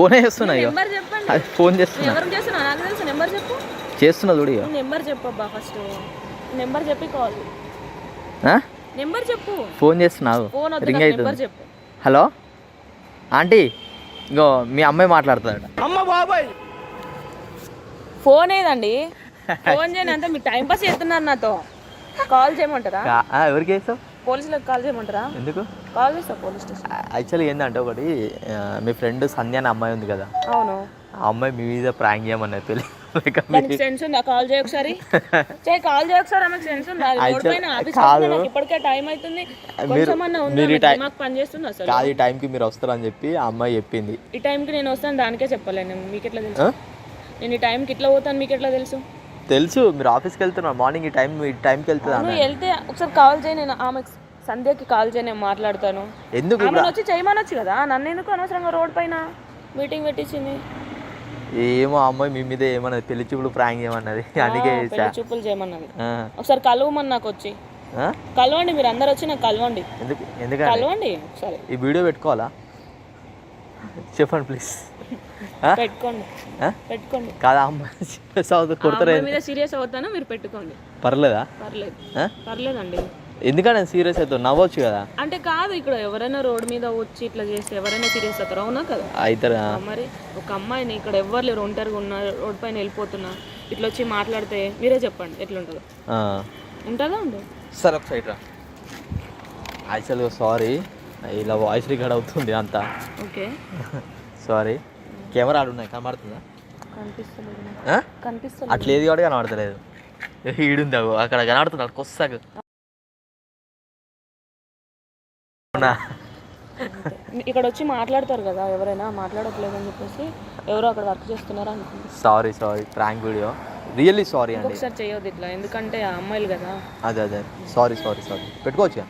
ఫోనే చేస్తున్నా ఇక నెంబర్ చెప్పండి. అది ఫోన్ చేస్తున్నా. ఎవరికి చేస్తున్నా నాకు తెలుసు. నెంబర్ చెప్పు. చేస్తున్నా చూడు ఇక. నెంబర్ చెప్పు అబ్బా ఫస్ట్. నెంబర్ చెప్పి కాల్. నెంబర్ చెప్పు. ఫోన్ చేస్తున్నావు. ఫోన్ రింగ్ నెంబర్ అవుతుంది. చెప్పు. హలో ఆంటీ, ఇంకో మీ అమ్మాయి మాట్లాడుతుందట. అమ్మ బాబాయ్ ఫోన్ ఏదండి? ఫోన్ చేయని అంతా మీరు టైం పాస్ చేస్తున్నారు నాతో. కాల్ చేయమంటారా? ఎవరికి చేస్తావు? పోలీసులకు కాల్ చేయమంటారా? ఎందుకు కాల్ చేస్తా పోలీస్ స్టేషన్. యాక్చువల్లీ ఏంటంటే ఒకటి మీ ఫ్రెండ్ సంధ్య అనే అమ్మాయి ఉంది కదా, అవును. ఆ అమ్మాయి మీ మీద ప్రాంక్ చేయమన్నది పెళ్ళి. దానికి సెన్స్ ఉందా? కాల్ చేయ ఒకసారి. కాల్ చేయ ఒకసారి. ఆమెకు సెన్స్ ఉందా? రోడ్ పైన ఆఫీస్ నాకు ఇప్పటికే టైం అవుతుంది. కొంచెమన్నా ఉందా? మాకు పని చేస్తుంది అసలు. కాదు, ఈ టైంకి మీరు వస్తారని చెప్పి ఆ అమ్మాయి చెప్పింది. ఈ టైంకి నేను వస్తాను దానికే చెప్పలేను. మీకు ఎట్లా తెలుసు? నేను ఈ టైంకి ఇట్లా పోతాను మీకు ఎట్లా తెలుసు? తెలుసు, మీరు ఆఫీస్కి వెళ్తున్నారు మార్నింగ్ ఈ టైంకి వెళ్తుందా? నువ్వు వెళ్తే ఒకసారి కాల్ చేయి. నేను ఆమెకు సంధ్యకి కాల్ చేయి, నేను మాట్లాడతాను. ఎందుకు ఆమె వచ్చి చేయమనొచ్చు కదా. నన్ను ఎందుకు అనవసరంగా రోడ్ పైన మీటింగ్ పెట్టించింది? ఏమో అమ్మాయి మీ మీద ఏమన్నది, పెళ్లి చూపులు ప్రాంక్ చేయమన్నది. అందుకే పెళ్లి చూపులు చేయమన్నది. ఒకసారి కలవమని నాకు వచ్చి కలవండి. మీరు అందరు వచ్చి నాకు కలవండి. ఎందుకంటే కలవండి ఒకసారి. ఈ వీడియో పెట్టుకోవాలా? చెప్పండి ప్లీజ్. పెట్టుకోండి పెట్టుకోండి. కాదా అమ్మాయి కొడతారా? మీద సీరియస్ అవుతాను, మీరు పెట్టుకోండి. పర్లేదా? పర్లేదు పర్లేదండి. ఎందుకంటే సీరియస్ అవుతావు, నవ్వచ్చు కదా. అంటే కాదు, ఇక్కడ ఎవరైనా రోడ్ మీద వచ్చి ఇట్లా చేస్తే ఎవరైనా సీరియస్ అవుతారు, అవునా కదా? అవుతారా? మరి ఒక అమ్మాయిని ఇక్కడ ఎవరు లేరు, ఒంటరిగా ఉన్న రోడ్ పైన వెళ్ళిపోతున్నా, ఇట్లా వచ్చి మాట్లాడితే మీరే చెప్పండి ఎట్లుంటుందో. ఉంటుందా? ఉండదు. సరే ఒక సైడ్ రా. యాక్చువల్గా సారీ, ఇలా వాయిస్ రికార్డ్ అవుతుంది అంతా. Okay sorry. కెమెరాలు ఉన్నాయి, కనబడుతుందా? కనిపిస్తలేదు. కనిపిస్తలేదు. అట్లేదు కూడా కనబడతలేదు. ఈడుంది అక్కడ కనబడుతుంది, అక్కడికి వస్తాక. ఇక్కడ వచ్చి మాట్లాడతారు కదా ఎవరైనా, మాట్లాడట్లేదు అని చెప్పేసి ఎవరో అక్కడ వర్క్ చేస్తున్నారు అనుకుంటా. Sorry prank video, really sorry అండి. ఒకసారి చేయొద్దు ఇట్లా, ఎందుకంటే ఆ అమ్మాయిలు కదా. అదే సారీ పెట్టుకోవచ్చు.